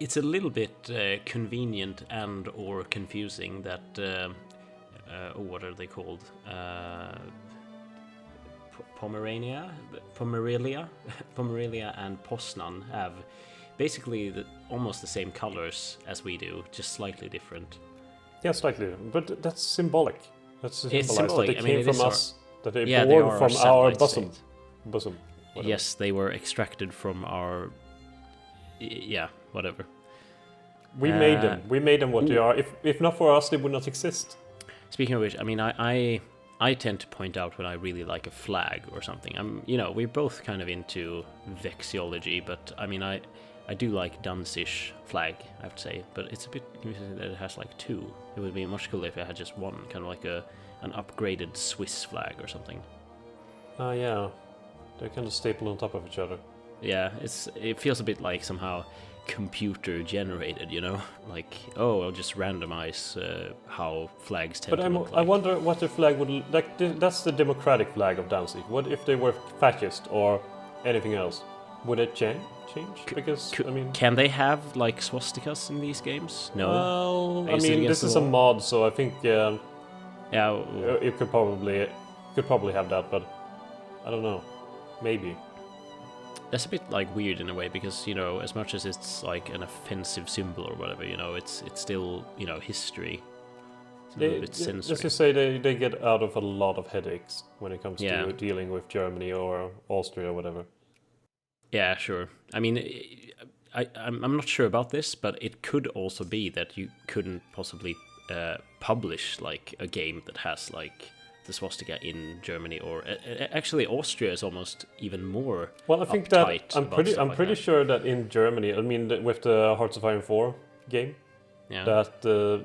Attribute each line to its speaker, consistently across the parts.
Speaker 1: it's a little bit convenient and or confusing that what are they called? Pomerania, Pomerelia, and Poznan have basically almost the same colors as we do, just slightly different.
Speaker 2: Yeah, slightly, but that's symbolic. That's to
Speaker 1: It's
Speaker 2: symbolize that
Speaker 1: symbolic.
Speaker 2: they
Speaker 1: I mean,
Speaker 2: came
Speaker 1: it
Speaker 2: from
Speaker 1: is
Speaker 2: us, that they
Speaker 1: yeah, they
Speaker 2: born
Speaker 1: are
Speaker 2: from
Speaker 1: our
Speaker 2: our
Speaker 1: satellite
Speaker 2: bosom.
Speaker 1: state.
Speaker 2: Bosom. Whatever.
Speaker 1: Yes, they were extracted from our. Yeah, whatever.
Speaker 2: We made them. We made them what they are. If not for us, they would not exist.
Speaker 1: Speaking of which, I mean, I tend to point out when I really like a flag or something. We're both kind of into vexillology, but I mean, I do like Danzig flag, I have to say, but it's a bit confusing that it has like two. It would be much cooler if it had just one, kind of like an upgraded Swiss flag or something.
Speaker 2: Yeah, they're kind of stapled on top of each other.
Speaker 1: Yeah, it feels a bit like somehow computer generated, like, oh, I'll just randomize how flags tend to look like.
Speaker 2: I wonder what the flag would like. That's the democratic flag of Danzig. What if they were fascist or anything else? Would it change? Because I mean,
Speaker 1: can they have like swastikas in these games? No.
Speaker 2: Well, I mean, this is a mod, so I think
Speaker 1: yeah,
Speaker 2: it could probably have that, but I don't know. Maybe.
Speaker 1: That's a bit like weird in a way because as much as it's like an offensive symbol or whatever, it's still history. It's a little bit sensory.
Speaker 2: Let's just say they get out of a lot of headaches when it comes to dealing with Germany or Austria or whatever.
Speaker 1: Yeah, sure. I mean, I'm not sure about this, but it could also be that you couldn't possibly publish like a game that has like the swastika in Germany, or actually Austria is almost even more.
Speaker 2: Well, I think that I'm pretty sure that in Germany, I mean, with the Hearts of Iron 4 game, that the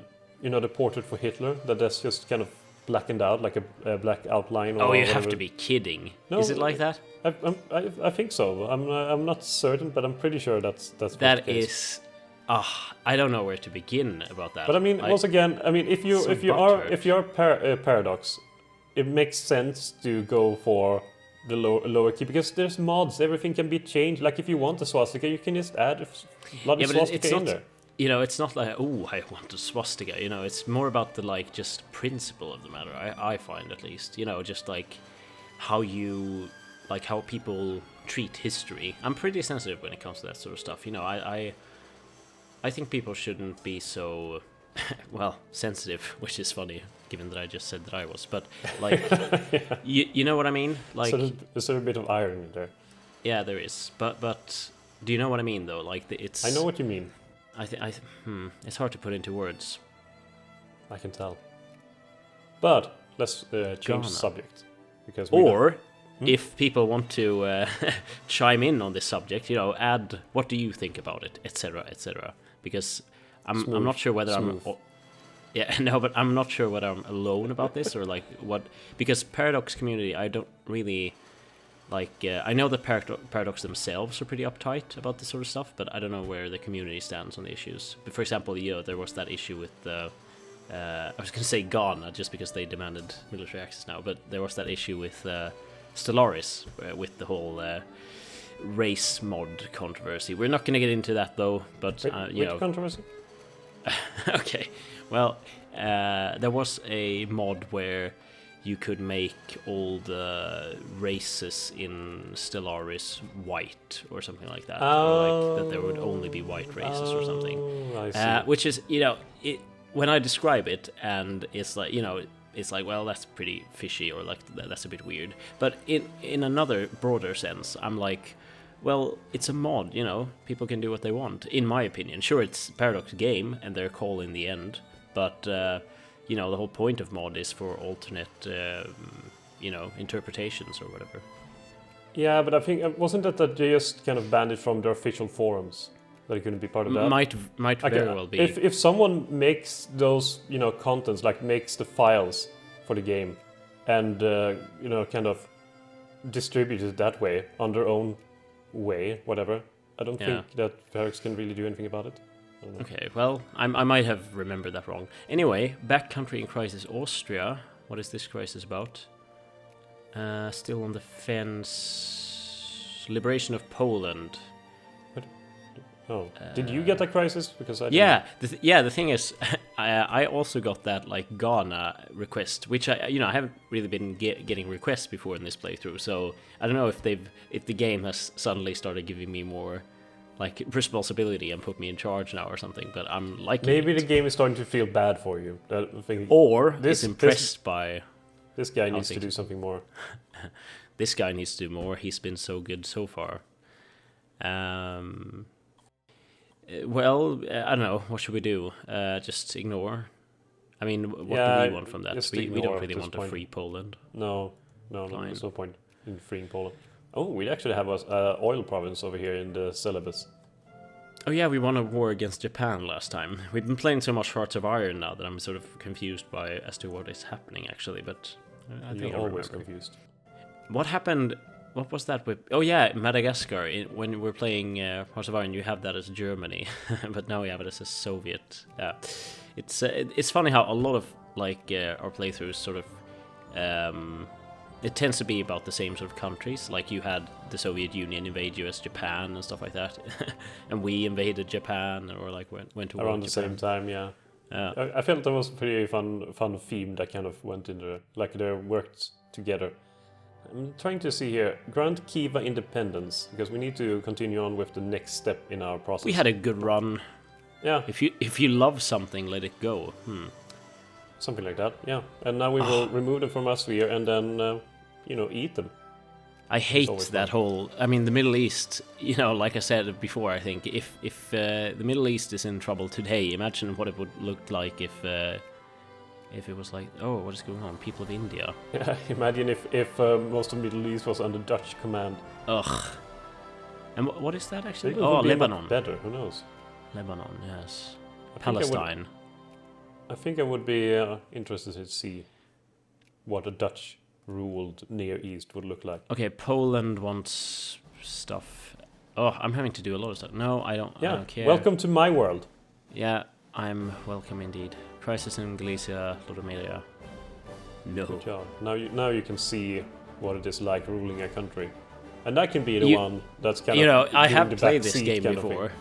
Speaker 2: portrait for Hitler, that's just kind of blackened out like a black outline.
Speaker 1: Oh, you have to be kidding! No, is it like that?
Speaker 2: I think so. I'm not certain, but I'm pretty sure that's
Speaker 1: that is. I don't know where to begin about that.
Speaker 2: But I mean, once again, I mean, if you're Paradox, it makes sense to go for the lower key because there's mods. Everything can be changed. Like if you want a swastika, you can just add a bloody swastika in there.
Speaker 1: It's not like, oh, I want a swastika. It's more about the like just principle of the matter. I find at least. Just like how people treat history. I'm pretty sensitive when it comes to that sort of stuff. I think people shouldn't be so sensitive, which is funny given that I just said that I was, but like you know what I mean? Like
Speaker 2: so there's a bit of irony there.
Speaker 1: Yeah, there is. But do you know what I mean though? Like it's
Speaker 2: I know what you mean.
Speaker 1: It's hard to put into words.
Speaker 2: I can tell. But let's change the subject because
Speaker 1: if people want to chime in on this subject, add what do you think about it, etc., etc. Because I'm not sure whether but I'm not sure whether I'm alone about this or like what, because Paradox community, I don't really like. I know that Paradox themselves are pretty uptight about this sort of stuff, but I don't know where the community stands on the issues. But for example, there was that issue with the. I was going to say Ghana just because they demanded military access now, but there was that issue with Stellaris with the whole race mod controversy. We're not going to get into that though, but
Speaker 2: which controversy?
Speaker 1: Okay, well, there was a mod where you could make all the races in Stellaris white or something like that, or like that there would only be white races or something.
Speaker 2: I see.
Speaker 1: Which is, when I describe it, and it's like, it's like, well, that's pretty fishy, or like that's a bit weird. But in another broader sense, I'm like, well, it's a mod, people can do what they want, in my opinion. Sure, it's Paradox game and their call in the end, but the whole point of mod is for alternate interpretations or whatever.
Speaker 2: Yeah, but I think wasn't that they just kind of banned it from their official forums, that it couldn't be part of that?
Speaker 1: Might very well be.
Speaker 2: If someone makes those contents, like makes the files for the game and kind of distribute it that way on their own way, whatever, I don't think that Paradox can really do anything about it.
Speaker 1: Okay, well, I might have remembered that wrong. Anyway, Backcountry in Crisis Austria. What is this crisis about? Still on the fence. Liberation of Poland.
Speaker 2: What? Oh, did you get a crisis? Because I
Speaker 1: didn't. The thing is, I also got that like Ghana request, which I haven't really been getting requests before in this playthrough. So I don't know if the game has suddenly started giving me more like responsibility and put me in charge now or something. But I'm liking
Speaker 2: maybe
Speaker 1: it.
Speaker 2: the game is starting to feel bad for you.
Speaker 1: Or is impressed by.
Speaker 2: This guy needs to do something more.
Speaker 1: This guy needs to do more. He's been so good so far. Well, I don't know. What should we do? Just ignore? I mean, what do we want from that? We don't really want to free Poland.
Speaker 2: No, there's no point in freeing Poland. Oh, we actually have a oil province over here in the syllabus.
Speaker 1: Oh yeah, we won a war against Japan last time. We've been playing so much Hearts of Iron now that I'm sort of confused as to what is happening actually, but I think I'm always
Speaker 2: confused.
Speaker 1: What happened? What was that with? Oh yeah, Madagascar. When we're playing Hearts of Iron, you have that as Germany, but now we have it as a Soviet. It's funny how a lot of like our playthroughs sort of it tends to be about the same sort of countries. Like you had the Soviet Union invade US Japan and stuff like that, and we invaded Japan or like went to
Speaker 2: around the same time. Yeah. I felt that was a pretty fun theme that kind of went into like they worked together. I'm trying to see here. Grant Kiva independence, because we need to continue on with the next step in our process.
Speaker 1: We had a good run.
Speaker 2: Yeah.
Speaker 1: If you love something, let it go.
Speaker 2: Something like that. Yeah. And now we will remove them from our sphere and then eat them.
Speaker 1: I hate that whole. I mean, the Middle East. Like I said before, I think if the Middle East is in trouble today, imagine what it would look like if it was like, oh, what is going on? People of India.
Speaker 2: Yeah, imagine if most of the Middle East was under Dutch command.
Speaker 1: Ugh. And what is that actually?
Speaker 2: Maybe Lebanon. Better, who knows?
Speaker 1: Lebanon, yes. Palestine.
Speaker 2: I think I would be interested to see what a Dutch-ruled Near East would look like.
Speaker 1: Okay, Poland wants stuff. Oh, I'm having to do a lot of stuff. No, I don't care.
Speaker 2: Welcome to my world.
Speaker 1: Yeah, I'm welcome indeed. Crisis in Galicia, Lodomeria. No.
Speaker 2: Good job. Now you can see what it is like ruling a country. And that can be the one that's kind of...
Speaker 1: I have played this game before.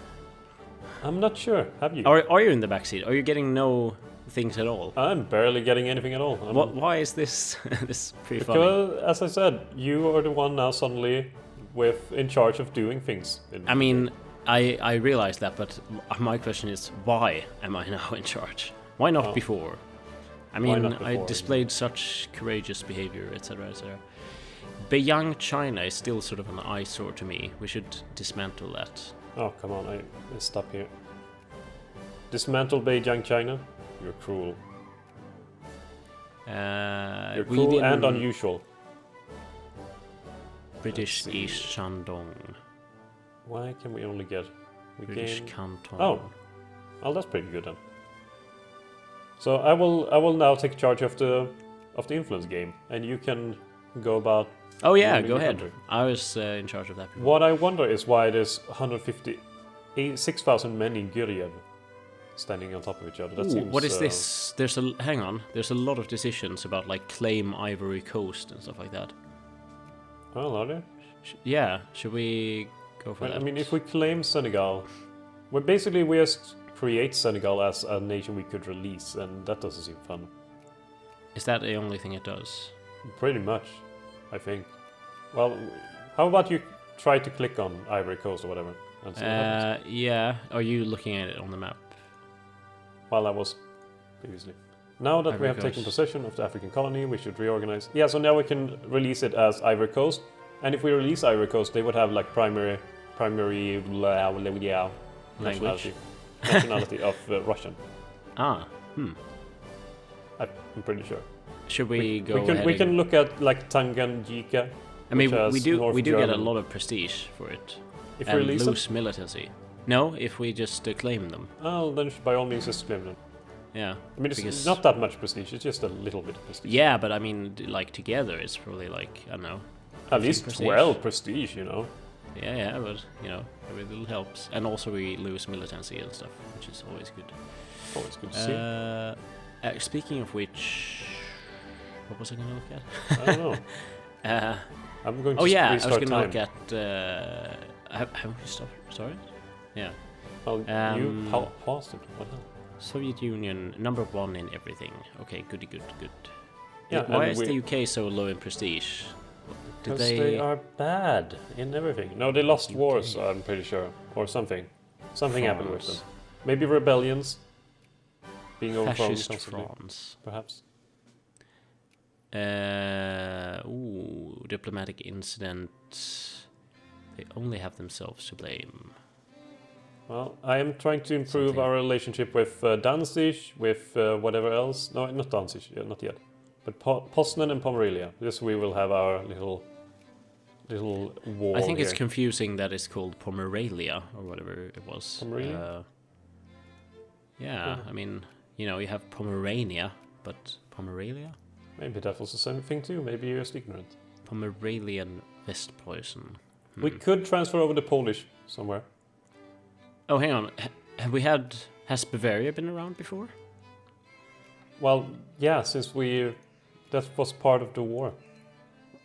Speaker 2: I'm not sure. Have you?
Speaker 1: Are you in the backseat? Are you getting no things at all?
Speaker 2: I'm barely getting anything at all.
Speaker 1: Why is this pretty funny?
Speaker 2: Because, as I said, you are the one now suddenly in charge of doing things.
Speaker 1: I mean, I realize that, but my question is, why am I now in charge? Why not before? I mean, I displayed such courageous behavior, etc., etc. Beiyang, China is still sort of an eyesore to me. We should dismantle that.
Speaker 2: Oh, come on, I stop here. Dismantle Beijing, China? You're cruel. You're cruel and unusual.
Speaker 1: British East Shandong.
Speaker 2: Why can we only get...
Speaker 1: British Canton.
Speaker 2: Oh, that's pretty good then. So I will now take charge of the influence game, and you can go about...
Speaker 1: Oh yeah, go ahead. I was in charge of that before.
Speaker 2: What I wonder is why there's 6,000 men in Guryev standing on top of each other. That seems,
Speaker 1: what is this? Hang on. There's a lot of decisions about like claim Ivory Coast and stuff like that.
Speaker 2: Well, are there?
Speaker 1: Yeah. Should we go for that?
Speaker 2: I mean, if we claim Senegal, we just create Senegal as a nation we could release, and that doesn't seem fun.
Speaker 1: Is that the only thing it does?
Speaker 2: Pretty much, I think. Well, how about you try to click on Ivory Coast or whatever? And see what happens?
Speaker 1: Yeah. Are you looking at it on the map?
Speaker 2: Well, I was previously. Now that we have taken possession of the African colony, we should reorganize. Yeah, so now we can release it as Ivory Coast. And if we release Ivory Coast, they would have like primary nationality of Russian.
Speaker 1: I'm
Speaker 2: pretty sure.
Speaker 1: Should we go ahead?
Speaker 2: We can look at like Tanganyika.
Speaker 1: I mean, we do get a lot of prestige for it.
Speaker 2: If we release
Speaker 1: lose militancy. No, if we just claim them.
Speaker 2: Oh, then by all means just claim them.
Speaker 1: Yeah.
Speaker 2: I mean, it's not that much prestige. It's just a little bit of prestige.
Speaker 1: Yeah, but I mean, like together, it's probably like, I don't know.
Speaker 2: At least 12 prestige, you know.
Speaker 1: Yeah, but every little helps. And also we lose militancy and stuff, which is always good.
Speaker 2: Always good to see.
Speaker 1: Speaking of which, what was I going to look at?
Speaker 2: I don't know.
Speaker 1: I'm going to restart time. I was going to look at... have we started? Yeah.
Speaker 2: Well, you paused it. What hell?
Speaker 1: Soviet Union, number 1 in everything. Okay, good.
Speaker 2: Yeah,
Speaker 1: Why is the UK so low in prestige?
Speaker 2: Because they are bad in everything. No, they lost wars, I'm pretty sure. Or something. Something happened with them. Maybe rebellions. Being overthrown
Speaker 1: Fascist France.
Speaker 2: Perhaps.
Speaker 1: Diplomatic incident. They only have themselves to blame.
Speaker 2: Well, I am trying to improve our relationship with Danzig, with whatever else. No, not Danzig, not yet. But Poznan and Pomerelia. This we will have our little war.
Speaker 1: I think
Speaker 2: here.
Speaker 1: it's confusing that it's called Pomerelia or whatever it was.
Speaker 2: Pomerelia?
Speaker 1: Yeah, I mean, you have Pomerania, but Pomerelia?
Speaker 2: Maybe that was the same thing too. Maybe you're just ignorant.
Speaker 1: Pomerelian Westpreußen.
Speaker 2: We could transfer over the Polish somewhere.
Speaker 1: Oh, hang on. Has Bavaria been around before?
Speaker 2: Well, yeah, since that was part of the war.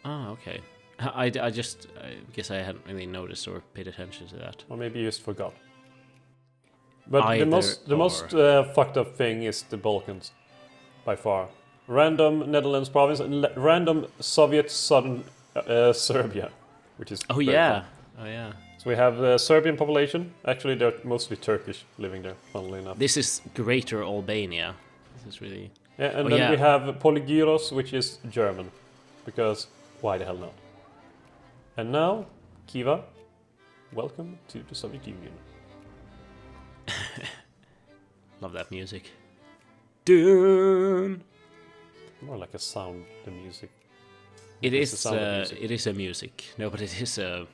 Speaker 1: Ah, okay. I guess I hadn't really noticed or paid attention to that.
Speaker 2: Or maybe you just forgot. But the most fucked up thing is the Balkans, by far. Random Netherlands province and random Soviet southern Serbia, which is
Speaker 1: Oh yeah.
Speaker 2: So we have the Serbian population. Actually, they're mostly Turkish living there, funnily enough.
Speaker 1: This is Greater Albania. This is really...
Speaker 2: Yeah, and then we have Polygyros, which is German. Because why the hell not? And now, Kiva, welcome to the Soviet Union.
Speaker 1: Love that music. Dune!
Speaker 2: More like a sound, the music.
Speaker 1: It is a music. No, but it's a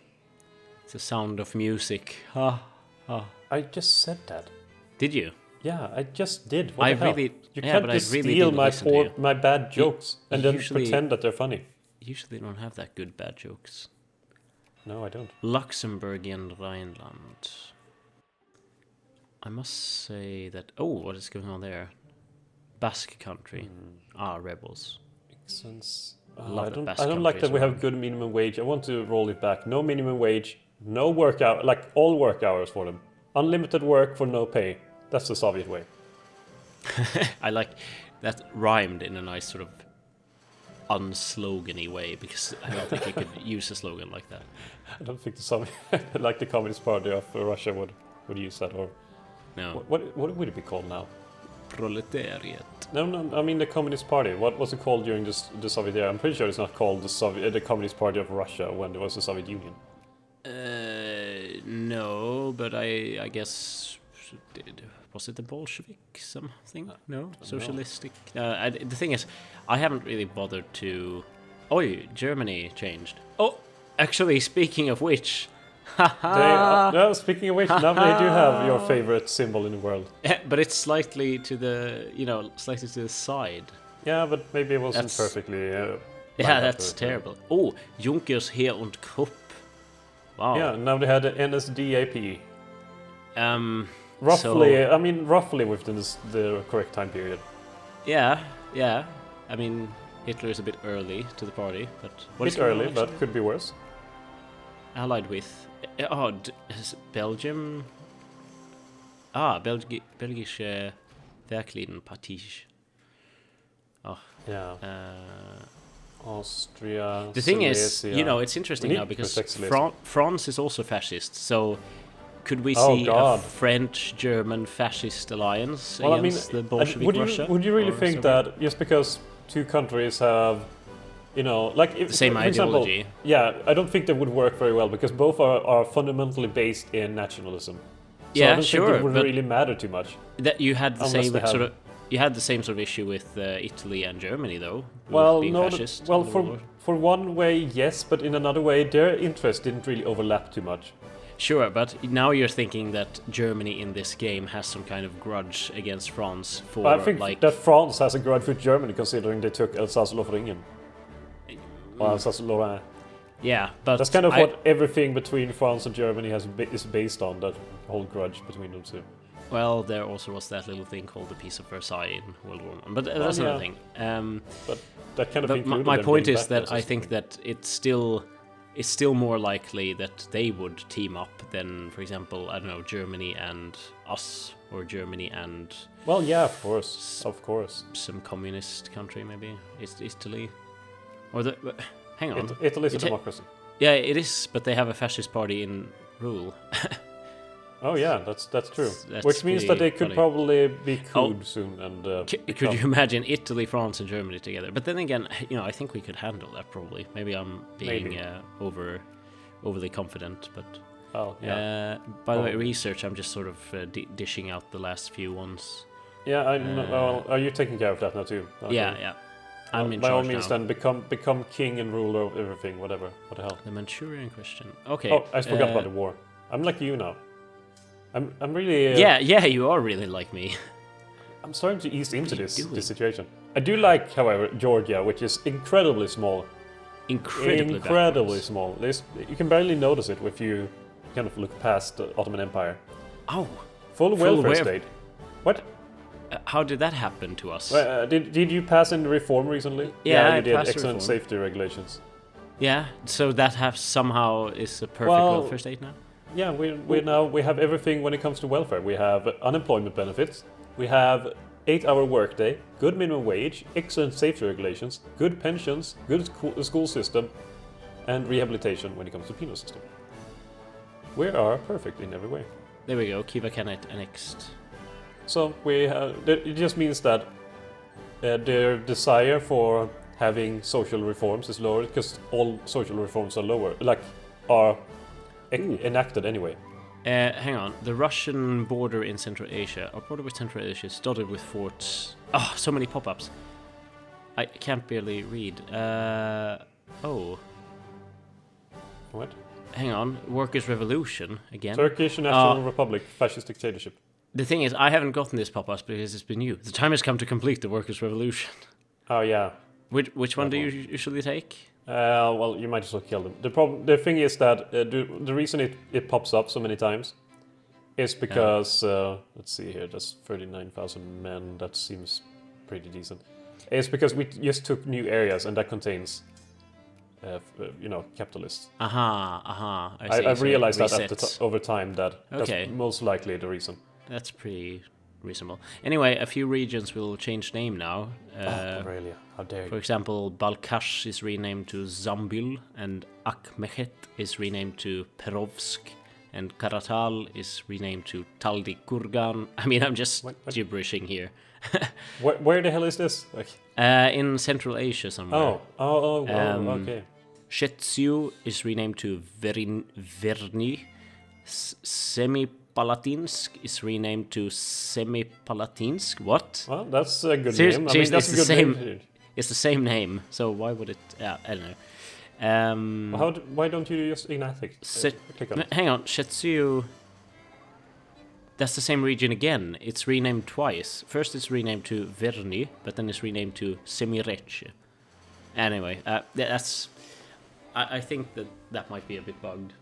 Speaker 1: sound of music. Ha, ha.
Speaker 2: I just said that.
Speaker 1: Did you?
Speaker 2: Yeah, I just did. What the hell?
Speaker 1: Really,
Speaker 2: you can't just steal my bad jokes and then pretend that they're funny.
Speaker 1: Usually don't have that good bad jokes.
Speaker 2: No, I don't.
Speaker 1: Luxembourgian Rhineland. I must say that... Oh, what is going on there? Basque country. Rebels.
Speaker 2: Makes sense.
Speaker 1: I
Speaker 2: don't like that we have good minimum wage. I want to roll it back. No minimum wage, no work hour, like all work hours for them. Unlimited work for no pay. That's the Soviet way.
Speaker 1: I like that rhymed in a nice sort of unslogany way, because I don't think you could use a slogan like that.
Speaker 2: I don't think the Soviet, like the Communist Party of Russia would use that, or
Speaker 1: no.
Speaker 2: What would it be called now?
Speaker 1: Proletariat.
Speaker 2: No, I mean the Communist Party. What was it called during the Soviet era? I'm pretty sure it's not called the Communist Party of Russia when there was the Soviet Union.
Speaker 1: No, but I guess was it the Bolshevik something? No, socialistic. The thing is, I haven't really bothered to. Oh, Germany changed. Oh, actually, speaking of which.
Speaker 2: Speaking of which, now they do have your favorite symbol in the world.
Speaker 1: But it's slightly to the side.
Speaker 2: Yeah, but maybe it wasn't perfectly.
Speaker 1: Yeah, that's terrible. Oh, Junkers Heer und Krupp. Wow.
Speaker 2: Yeah, now they had the NSDAP. Roughly within the correct time period.
Speaker 1: Yeah. I mean, Hitler is a bit early to the party, but
Speaker 2: what is early, but could be worse.
Speaker 1: Allied with Belgium. Belgische Werkliedenpartie. Oh.
Speaker 2: Yeah. Austria.
Speaker 1: The thing
Speaker 2: Silesia.
Speaker 1: is, it's interesting now because France is also fascist. So could we see a French-German fascist alliance against the Bolshevik Russia?
Speaker 2: Would you really think that just because two countries have, the
Speaker 1: same ideology?
Speaker 2: Yeah, I don't think that would work very well because both are fundamentally based in nationalism. So
Speaker 1: yeah,
Speaker 2: I don't think it would really matter too much.
Speaker 1: That you had the same sort of. You had the same sort of issue with Italy and Germany, though.
Speaker 2: Well, no. For one way, yes, but in another way, their interests didn't really overlap too much.
Speaker 1: Sure, but now you're thinking that Germany in this game has some kind of grudge against France for.
Speaker 2: I think that France has a grudge with Germany, considering they took Alsace-Lorraine. Or Alsace-Lorraine.
Speaker 1: Yeah, but
Speaker 2: that's kind of what everything between France and Germany is based on. That whole grudge between them two.
Speaker 1: Well, there also was that little thing called the Peace of Versailles in World War I, but that's another thing.
Speaker 2: But that kind of
Speaker 1: my point is that I think that it's still it's still more likely that they would team up than, for example, I don't know, Germany and us, or Germany and...
Speaker 2: Well, yeah, of course.
Speaker 1: Some communist country, maybe. It's Italy. Or the... Hang on.
Speaker 2: Italy's a democracy.
Speaker 1: Yeah, it is, but they have a fascist party in rule.
Speaker 2: Oh yeah, that's true.
Speaker 1: That's
Speaker 2: which means that they could
Speaker 1: funny.
Speaker 2: probably be cooled soon. And
Speaker 1: could you imagine Italy, France, and Germany together? But then again, I think we could handle that probably. Maybe I'm being overly confident, but
Speaker 2: oh yeah.
Speaker 1: By the way, research. I'm just sort of dishing out the last few ones.
Speaker 2: Yeah, I know. Well, are you taking care of that now too? Okay.
Speaker 1: Yeah. I'm in
Speaker 2: by all
Speaker 1: charge
Speaker 2: means,
Speaker 1: now.
Speaker 2: then become king and ruler of everything. Whatever. What the hell?
Speaker 1: The Manchurian question. Okay.
Speaker 2: Oh, I forgot about the war. I'm like you now. I'm really...
Speaker 1: yeah, you are really like me.
Speaker 2: I'm starting to ease into this situation. I do like, however, Georgia, which is incredibly small. Incredibly small. You can barely notice it if you kind of look past the Ottoman Empire.
Speaker 1: Oh.
Speaker 2: Full welfare state. What?
Speaker 1: How did that happen to us?
Speaker 2: Did you pass in the reform recently?
Speaker 1: Yeah,
Speaker 2: you did.
Speaker 1: Passed
Speaker 2: Excellent
Speaker 1: reform.
Speaker 2: safety regulations.
Speaker 1: Yeah, so that somehow is a perfect welfare state now?
Speaker 2: Yeah, we have everything when it comes to welfare. We have unemployment benefits, we have 8-hour workday, good minimum wage, excellent safety regulations, good pensions, good school system, and rehabilitation when it comes to penal system. We are perfect in every way.
Speaker 1: There we go, Kiva Canet annexed.
Speaker 2: So it just means that their desire for having social reforms is lower because all social reforms are enacted anyway.
Speaker 1: Hang on, the Russian border in Central Asia, our border with Central Asia is dotted with forts. Oh, so many pop-ups. I can't barely read. Oh.
Speaker 2: What?
Speaker 1: Hang on, Workers' Revolution again.
Speaker 2: Turkish National Republic, fascist dictatorship.
Speaker 1: The thing is, I haven't gotten this pop-ups because it's been new. The time has come to complete the Workers' Revolution.
Speaker 2: Oh yeah.
Speaker 1: Which one do you usually take?
Speaker 2: Well, you might as well kill them. The thing is that the reason it pops up so many times is because let's see here, that's 39,000 men. That seems pretty decent. It's because we just took new areas and that contains, capitalists. I've realized that over time that's most likely the reason.
Speaker 1: That's pretty reasonable. Anyway, a few regions will change name now.
Speaker 2: Really? How dare you?
Speaker 1: For example, Balkhash is renamed to Zambil, and Akhmechet is renamed to Perovsk, and Karatal is renamed to Taldi Kurgan. I mean, I'm just gibberishing here.
Speaker 2: Where the hell is this?
Speaker 1: In Central Asia somewhere.
Speaker 2: Okay.
Speaker 1: Shetsyu is renamed to Verny. Semipalatinsk is renamed to Semipalatinsk. What?
Speaker 2: Well, that's a good name.
Speaker 1: Seriously,
Speaker 2: that's a good name.
Speaker 1: It's the same name, so why would it... I don't know.
Speaker 2: Why don't you just ignite it?
Speaker 1: Hang on, Shetsyu... That's the same region again. It's renamed twice. First it's renamed to Verny, but then it's renamed to Semirech. Anyway, that's... I think that might be a bit bugged.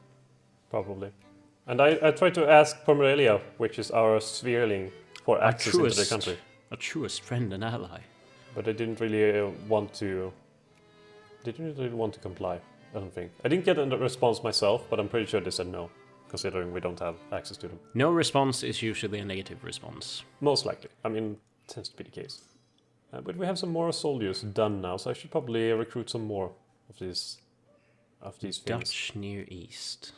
Speaker 2: Probably. And I tried to ask Pomerelia, which is our Svirling, for access into the country.
Speaker 1: Our truest friend and ally.
Speaker 2: But they didn't really want to... comply, I don't think. I didn't get a response myself, but I'm pretty sure they said no, considering we don't have access to them.
Speaker 1: No response is usually a negative response.
Speaker 2: Most likely. I mean, it tends to be the case. But we have some more soldiers done now, so I should probably recruit some more of these things.
Speaker 1: Dutch Near East.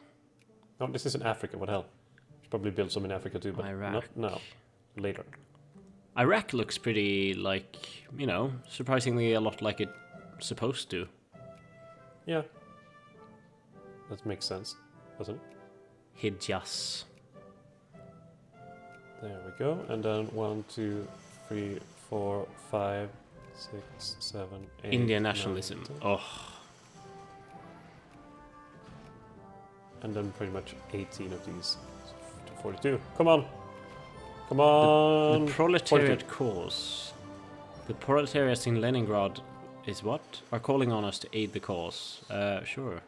Speaker 2: No, this is in Africa, what the hell? Should probably build some in Africa too, but
Speaker 1: Iraq.
Speaker 2: not now. Later.
Speaker 1: Iraq looks pretty, surprisingly a lot like it's supposed to.
Speaker 2: Yeah. That makes sense, doesn't it?
Speaker 1: Hijaz.
Speaker 2: There we go. And then 1, 2, 3, 4, 5, 6, 7, 8.
Speaker 1: Indian nationalism.
Speaker 2: 9, 10.
Speaker 1: Oh.
Speaker 2: And then pretty much 18 of these. So 42. Come on! Come on!
Speaker 1: The proletariat
Speaker 2: 42.
Speaker 1: cause. The proletariats in Leningrad is what? Are calling on us to aid the cause. Sure.